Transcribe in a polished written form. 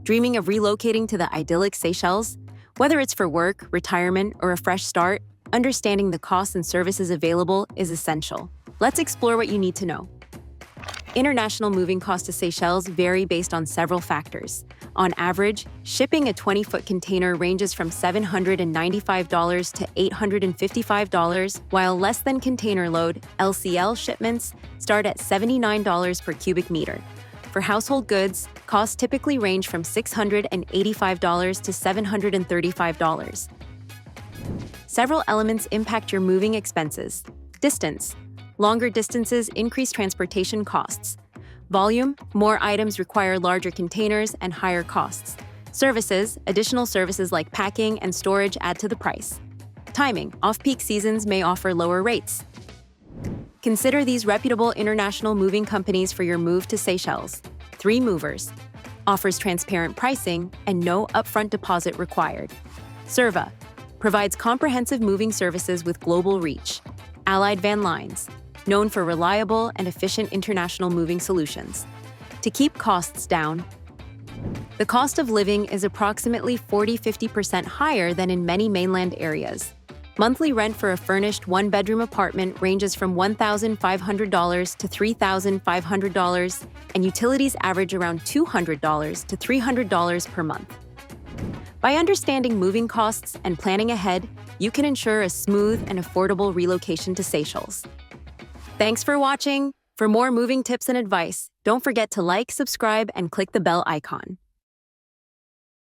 Dreaming of relocating to the idyllic Seychelles? Whether it's for work, retirement, or a fresh start, understanding the costs and services available is essential. Let's explore what you need to know. International moving costs to Seychelles vary based on several factors. On average, shipping a 20-foot container ranges from $795 to $855, while less than container load (LCL) shipments start at $79 per cubic meter. For household goods, costs typically range from $685 to $735. Several elements impact your moving expenses. Distance. Longer distances increase transportation costs. Volume. More items require larger containers and higher costs. Services. Additional services like packing and storage add to the price. Timing. Off-peak seasons may offer lower rates. Consider these reputable international moving companies for your move to Seychelles. 3 Movers. Offers transparent pricing and no upfront deposit required. Serva. Provides comprehensive moving services with global reach. Allied Van Lines. Known for reliable and efficient international moving solutions. To keep costs down, the cost of living is approximately 40–50% higher than in many mainland areas. Monthly rent for a furnished one-bedroom apartment ranges from $1,500 to $3,500, and utilities average around $200 to $300 per month. By understanding moving costs and planning ahead, you can ensure a smooth and affordable relocation to Seychelles. Thanks for watching. For more moving tips and advice, don't forget to like, subscribe, and click the bell icon.